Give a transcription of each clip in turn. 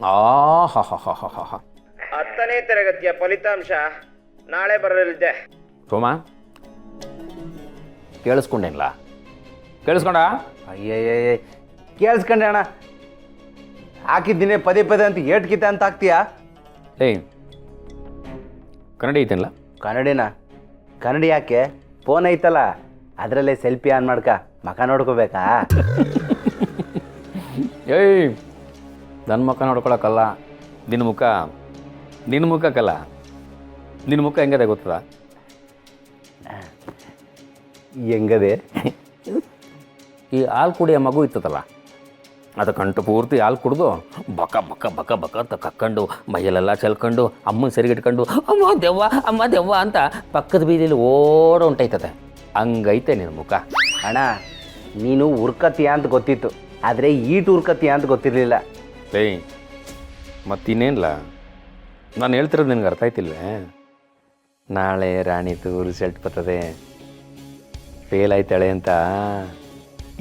ಆಹಾ 10ನೇ ತರಗತಿಯ ಫಲಿತಾಂಶ ನಾಳೆ ಬರಲಿದೆ. ಸೋಮ ಕೇಳಿಸ್ಕೊಂಡೇನಿಲ್ಲ? ಕೇಳಿಸ್ಕೊಂಡ? ಅಯ್ಯಯ್ಯ ಕೇಳಿಸ್ಕೊಂಡೆ ಅಣ್ಣ. ಹಾಕಿದ್ದೀನಿ ಪದೇ ಪದೇ ಅಂತ ಏಟ್ಕಿತ ಅಂತ ಹಾಕ್ತೀಯಾ? ಏಯ್ ಕನ್ನಡಿ ಐತೇನಲ್ಲ? ಕನ್ನಡಿನ ಕನ್ನಡಿ ಯಾಕೆ? ಫೋನ್ ಐತಲ್ಲ, ಅದರಲ್ಲೇ ಸೆಲ್ಫಿ ಆನ್ ಮಾಡ್ಕ ಮಕ ನೋಡ್ಕೋಬೇಕಾ? ಏಯ್ ನನ್ನ ಮುಖ ನೋಡ್ಕೊಳಕ್ಕಲ್ಲ, ನಿನ್ನ ಮುಖಕ್ಕಲ್ಲ. ನಿನ್ನ ಮುಖ ಹೆಂಗದೆ ಗೊತ್ತದ? ಹೆಂಗದೆ? ಈ ಹಾಲು ಕುಡಿಯೋ ಮಗು ಇತ್ತದಲ್ಲ, ಅದು ಕಂಟು ಪೂರ್ತಿ ಹಾಲು ಕುಡಿದು ಬಕ ಬಕ ಬಕ ಬಕ ಅಂತ ಕಕ್ಕೊಂಡು ಮೈಯಲ್ಲೆಲ್ಲ ಚೆಲ್ಕೊಂಡು ಅಮ್ಮನ ಸರಿಗಿಟ್ಕೊಂಡು ಅಮ್ಮ ದೆವ್ವ ಅಂತ ಪಕ್ಕದ ಬೀದಿಲಿ ಹೊಂಟೈತದೆ. ಹಂಗೈತೆ ನಿನ್ನ ಮುಖ. ಅಣ್ಣ ನೀನು ಉರ್ಕತಿಯ ಅಂತ ಗೊತ್ತಿತ್ತು, ಆದರೆ ಈಟು ಉರ್ಕತಿಯ ಅಂತ ಗೊತ್ತಿರಲಿಲ್ಲ. ಏಯ್ ಮತ್ತಿನ್ನೇನಿಲ್ಲ, ನಾನು ಹೇಳ್ತಿರೋದು ನಿನಗೆ ಅರ್ಥ ಆಯ್ತಿಲ್ವೇ? ನಾಳೆ ರಾಣಿದು ರಿಸಲ್ಟ್ ಬರ್ತದೆ, ಫೇಲ್ ಆಯ್ತಾಳೆ ಅಂತ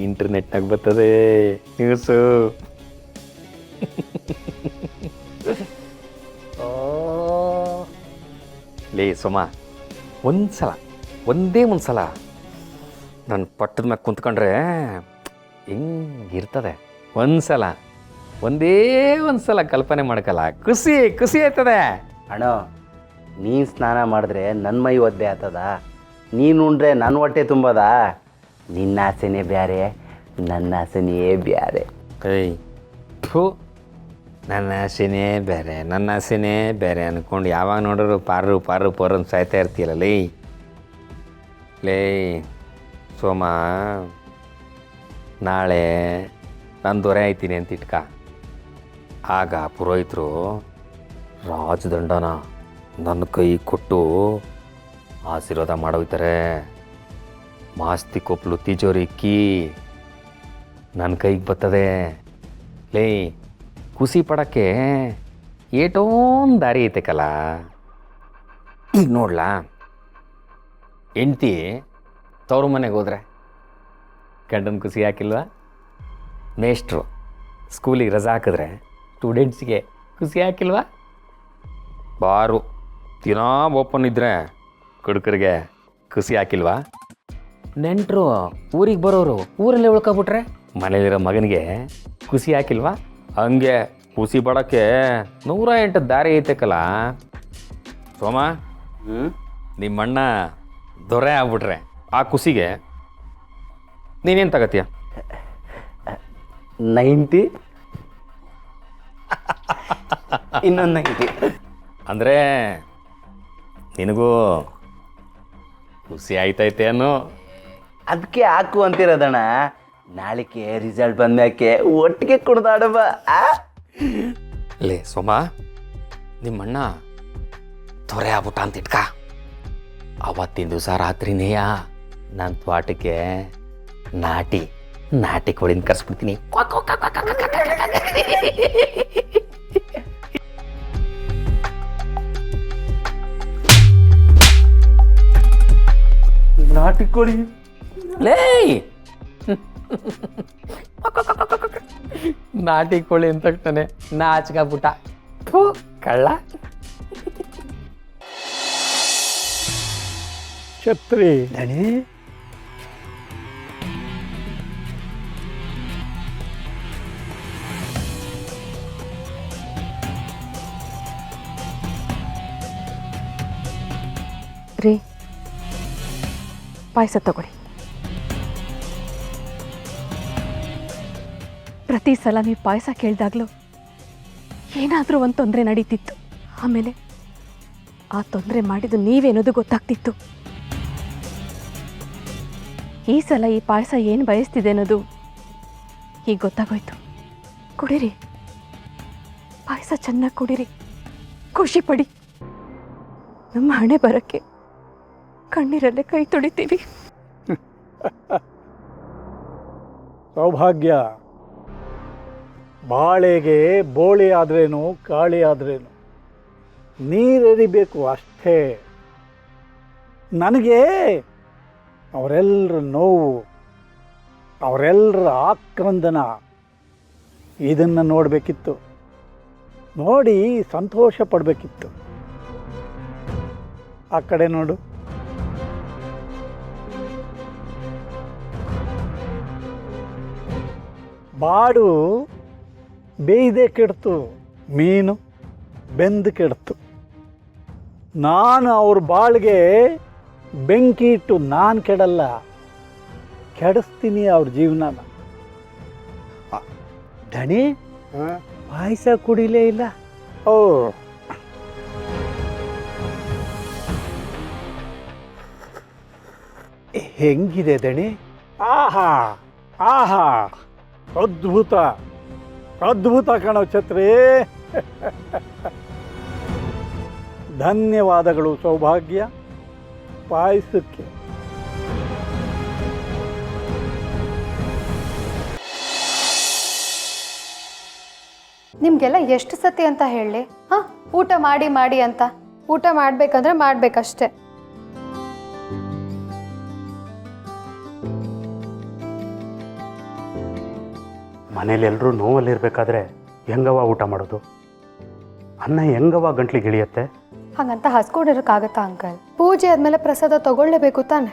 ಇಂಟರ್ನೆಟ್ನಾಗ ಬರ್ತದೆ ನ್ಯೂಸು. ಲೇ ಸುಮ, ಒಂದೇ ಒಂದ್ಸಲ ನನ್ನ ಪಟ್ಟದ ಮ್ಯಾಗ ಕುಂತ್ಕೊಂಡ್ರೆ ಹಿಂಗಿರ್ತದೆ. ಒಂದೇ ಒಂದ್ಸಲ ಕಲ್ಪನೆ ಮಾಡ್ಕಲ್ಲ, ಖುಷಿ ಆಯ್ತದೆ. ಅಣ್ಣ ನೀನು ಸ್ನಾನ ಮಾಡಿದ್ರೆ ನನ್ನ ಮೈ ಒದ್ದೆ ಆಗ್ತದ, ನೀನು ಉಂಡ್ರೆ ನನ್ನ ಹೊಟ್ಟೆ ತುಂಬದ? ನಿನ್ನ ಆಸೆನೇ ಬೇರೆ, ನನ್ನ ಆಸೆನೇ ಬೇರೆ. ಏಯ್ ಥೂ, ನನ್ನ ಆಸೆನೇ ಬೇರೆ ಅಂದ್ಕೊಂಡು ಯಾವಾಗ ನೋಡೋರು ಪಾರು ಪೋರನ್ ಸಾಯ್ತಾ ಇರ್ತೀಯಲ್ಲ ಲೇ ಸೋಮ. ನಾಳೆ ನಾನು ದೊರೆ ಆಯ್ತೀನಿ ಅಂತ ಇಟ್ಕ. ಆಗ ಪುರೋಹಿತರು ರಾಜದಂಡನ ನನ್ನ ಕೈ ಕೊಟ್ಟು ಆಶೀರ್ವಾದ ಮಾಡೋಯ್ತಾರೆ. ಮಾಸ್ತಿ ಕೊಪ್ಪಲು ತಿಜೋರಿ ಕೀ ನನ್ನ ಕೈಗೆ ಬರ್ತದೆ. ಲೇ ಖುಷಿ ಪಡೋಕ್ಕೆ ಏಟೋಂದು ದಾರಿ ಐತೆಕಲ್ಲ. ಈಗ ನೋಡ್ಲಾ, ಹೆಂಡ್ತಿ ತವ್ರ ಮನೆಗೆ ಹೋದ್ರೆ ಗಂಡನ ಖುಷಿ ಹಾಕಿಲ್ವಾ? ಮೇಷ್ಟ್ರು ಸ್ಕೂಲಿಗೆ ರಜಾ ಹಾಕಿದ್ರೆ ಸ್ಟೂಡೆಂಟ್ಸ್ಗೆ ಖುಷಿ ಹಾಕಿಲ್ವಾ? ಬಾರು ದಿನ ಓಪನ್ ಇದ್ದರೆ ಕುಡುಕರಿಗೆ ಖುಷಿ ಹಾಕಿಲ್ವಾ? ನೆಂಟರು ಊರಿಗೆ ಬರೋರು ಊರಲ್ಲೇ ಉಳ್ಕೊಬಿಟ್ರೆ ಮನೇಲಿರೋ ಮಗನಿಗೆ ಖುಷಿ ಹಾಕಿಲ್ವಾ? ಹಂಗೆ ಖುಷಿ ಪಡೋಕ್ಕೆ 108 ದಾರಿ ಐತೆಕಲ್ಲ. ಸೋಮ, ನಿಮ್ಮಣ್ಣ ದೊರೆ ಆಗ್ಬಿಟ್ರೆ ಆ ಖುಷಿಗೆ ನೀನೇನು ತಗತ್ತೀಯ? 90 ಇನ್ನೊಂದು 90. ಅಂದರೆ ನಿನಗೂ ಖುಷಿ ಆಯ್ತೈತೆ ಅನ್ನೋ ಅದಕ್ಕೆ ಹಾಕು ಅಂತಿರೋದಣ್ಣ. ನಾಳೆಗೆ ರಿಸಲ್ಟ್ ಬಂದ್ಮ್ಯಾಕೆ ಒಟ್ಟಿಗೆ ಕುಡ್ದಾಡಬ. ಲೇ ಸೋಮ, ನಿಮ್ಮಣ್ಣ ತೊರೆ ಆಗ್ಬಿಟ್ಟ ಅಂತ ಇಟ್ಕ. ಅವತ್ತಿನ ದಿವಸ ರಾತ್ರಿನೇಯ ನಾನು ತ್ವಾಟಕ್ಕೆ ನಾಟಿ ಕೋಳಿನ ಕರ್ಸ್ಬಿಡ್ತೀನಿ. ನಾಟಿ ಕೋಳಿ ಲೇ ನಾಟಿ ಕೋಳಿ ಅಂತ ತಕ್ಷಣ ನಾಚ್ಕಾಗ್ಬಿಟ್ಟ. ಕಳ್ಳ. ಛತ್ರಿ ದಣಿ ರೀ, ಪಾಯಸ ತಗೊಳ್ಳಿ. ಪ್ರತಿ ಸಲ ನೀವು ಪಾಯಸ ಕೇಳಿದಾಗಲೂ ಏನಾದರೂ ಒಂದು ತೊಂದರೆ ನಡೀತಿತ್ತು. ಆಮೇಲೆ ಆ ತೊಂದರೆ ಮಾಡಿದ್ದು ನೀವೇನೋದು ಗೊತ್ತಾಗ್ತಿತ್ತು. ಈ ಸಲ ಈ ಪಾಯಸ ಏನು ಬಯಸ್ತಿದೆ ಅನ್ನೋದು ಈಗ ಗೊತ್ತಾಗೋಯ್ತು. ಕುಡೀರಿ, ಪಾಯಸ ಚೆನ್ನಾಗಿ ಕುಡೀರಿ, ಖುಷಿ ಪಡಿ. ನಮ್ಮ ಹಣೆ ಬರೋಕ್ಕೆ ಕಣ್ಣೀರಲ್ಲೇ ಕೈ ತೊಳಿತೀವಿ. ಸೌಭಾಗ್ಯ, ಬಾಳೆಗೆ ಬೋಳಿ ಆದ್ರೇನು ಕಾಳಿ ಆದ್ರೇನು ನೀರೆರಿಬೇಕು ಅಷ್ಟೇ. ನನಗೆ ಅವರೆಲ್ಲರ ನೋವು ಅವರೆಲ್ಲರ ಆಕ್ರಂದನ ಇದನ್ನು ನೋಡಬೇಕಿತ್ತು, ನೋಡಿ ಸಂತೋಷ ಪಡಬೇಕಿತ್ತು. ಆ ಕಡೆ ನೋಡು, ಬಾಡು ಬೇಯ್ದೆ ಕೆಡ್ತು, ಮೀನು ಬೆಂದು ಕೆಡ್ತು. ನಾನು ಅವ್ರ ಬಾಳಿಗೆ ಬೆಂಕಿ ಇಟ್ಟು ನಾನು ಕೆಡಲ್ಲ, ಕೆಡಿಸ್ತೀನಿ ಅವ್ರ ಜೀವನನ. ದಣಿ ಪಾಯಸ ಕುಡಿಲೇ ಇಲ್ಲ. ಓ ಹೆಂಗಿದೆ ದಣಿ? ಆಹಾ ಆಹಾ, ಅದ್ಭುತ ಅದ್ಭುತ ಕಣೋ ಛತ್ರಿ. ಧನ್ಯವಾದಗಳು ಸೌಭಾಗ್ಯ. ಪಾಯಸಕ್ಕೆ ನಿಮಗೆಲ್ಲ ಎಷ್ಟು ಸತಿ ಅಂತ ಹೇಳಿ, ಹಾಂ ಊಟ ಮಾಡಿ ಮಾಡಿ ಅಂತ. ಊಟ ಮಾಡಬೇಕಂದ್ರೆ ಮಾಡಬೇಕಷ್ಟೆ. ಮನೇಲಿ ಎಲ್ಲರೂ ನೋವಲ್ಲಿರಬೇಕಾದ್ರೆ ಹೆಂಗವ ಊಟ ಮಾಡೋದು? ಅನ್ನ ಹೆಂಗವ ಗಂಟ್ಲಿಗೆ ಇಳಿಯತ್ತೆ? ಹಾಗಂತ ಹಸ್ಕೊಂಡಿರೋಕ್ಕಾಗತ್ತಾ ಅಂಕಲ್? ಪೂಜೆ ಆದಮೇಲೆ ಪ್ರಸಾದ ತಗೊಳ್ಳೇಬೇಕು ತಾನೆ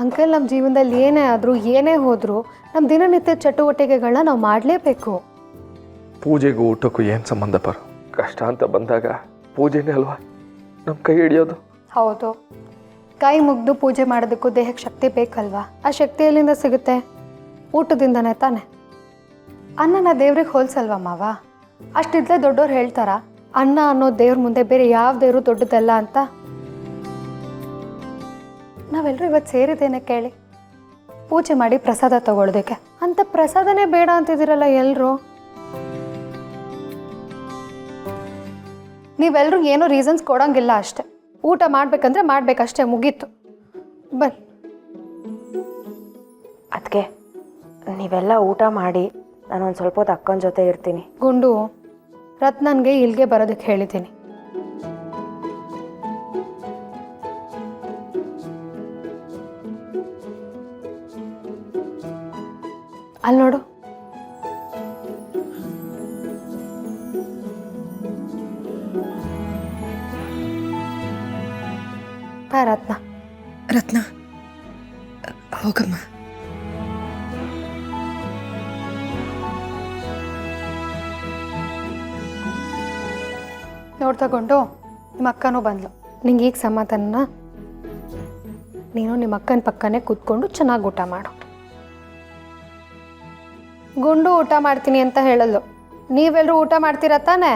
ಅಂಕಲ್. ನಮ್ಮ ಜೀವನದಲ್ಲಿ ಏನೇ ಆದರೂ ಏನೇ ಹೋದರೂ ನಮ್ಮ ದಿನನಿತ್ಯ ಚಟುವಟಿಕೆಗಳನ್ನ ನಾವು ಮಾಡಲೇಬೇಕು. ಪೂಜೆಗೂ ಊಟಕ್ಕೂ ಏನು ಸಂಬಂಧ ಬರೋ? ಕಷ್ಟ ಅಂತ ಬಂದಾಗ ಪೂಜೆನೇ ಅಲ್ವಾ ನಮ್ಮ ಕೈ ಹಿಡಿಯೋದು? ಹೌದು, ಕೈ ಮುಗ್ದು ಪೂಜೆ ಮಾಡೋದಕ್ಕೂ ದೇಹಕ್ಕೆ ಶಕ್ತಿ ಬೇಕಲ್ವಾ? ಆ ಶಕ್ತಿ ಎಲ್ಲಿಂದ ಸಿಗುತ್ತೆ? ಊಟದಿಂದನೇ ತಾನೆ. ಅನ್ನನ ದೇವ್ರಿಗೆ ಹೋಲ್ಸಲ್ವಾ ಮಾವ? ಅಷ್ಟಿದ್ಲೇ ದೊಡ್ಡವ್ರು ಹೇಳ್ತಾರ ಅನ್ನ ಅನ್ನೋ ದೇವ್ರ ಮುಂದೆ ಬೇರೆ ಯಾವ ದೇವರು ದೊಡ್ಡದಲ್ಲ ಅಂತ? ನಾವೆಲ್ಲರೂ ಇವತ್ತು ಸೇರಿದ್ದೇನೆ ಕೇಳಿ, ಪೂಜೆ ಮಾಡಿ ಪ್ರಸಾದ ತಗೊಳ್ಳೋದಕ್ಕೆ. ಅಂತ ಪ್ರಸಾದನೇ ಬೇಡ ಅಂತಿದ್ದೀರಲ್ಲ ಎಲ್ಲರೂ. ನೀವೆಲ್ಲರೂ ಏನೋ ರೀಸನ್ಸ್ ಕೊಡೋಂಗಿಲ್ಲ ಅಷ್ಟೆ. ಊಟ ಮಾಡ್ಬೇಕಂದ್ರೆ ಮಾಡ್ಬೇಕಷ್ಟೇ, ಮುಗೀತು. ಬನ್ನಿ. ಅದಕ್ಕೆ ನೀವೆಲ್ಲ ಊಟ ಮಾಡಿ ನಾನೊಂದು ಸ್ವಲ್ಪ ಹೊತ್ತು ಅಕ್ಕನ ಜೊತೆ ಇರ್ತೀನಿ. ಗುಂಡು, ರತ್ನನ್ಗೆ ಇಲ್ಲಿಗೆ ಬರೋದಕ್ಕೆ ಹೇಳಿದ್ದೀನಿ. ಅಲ್ಲಿ ನೋಡು. ಬಾ ರತ್ನ. ರತ್ನ ಹೋಗಮ್ಮ. ನೋಡ್ತಗೊಂಡು ನಿಮ್ಮ ಅಕ್ಕನೂ ಬಂದ್ಲು. ನಿಂಗೆ ಈಗ ಸಮಾಧಾನ? ನೀನು ನಿಮ್ಮ ಅಕ್ಕನ ಪಕ್ಕನೇ ಕೂತ್ಕೊಂಡು ಚೆನ್ನಾಗಿ ಊಟ ಮಾಡು. ಗುಂಡು ಊಟ ಮಾಡ್ತೀನಿ ಅಂತ ಹೇಳಲ್ಲು. ನೀವೆಲ್ಲರೂ ಊಟ ಮಾಡ್ತೀರ ತಾನೇ?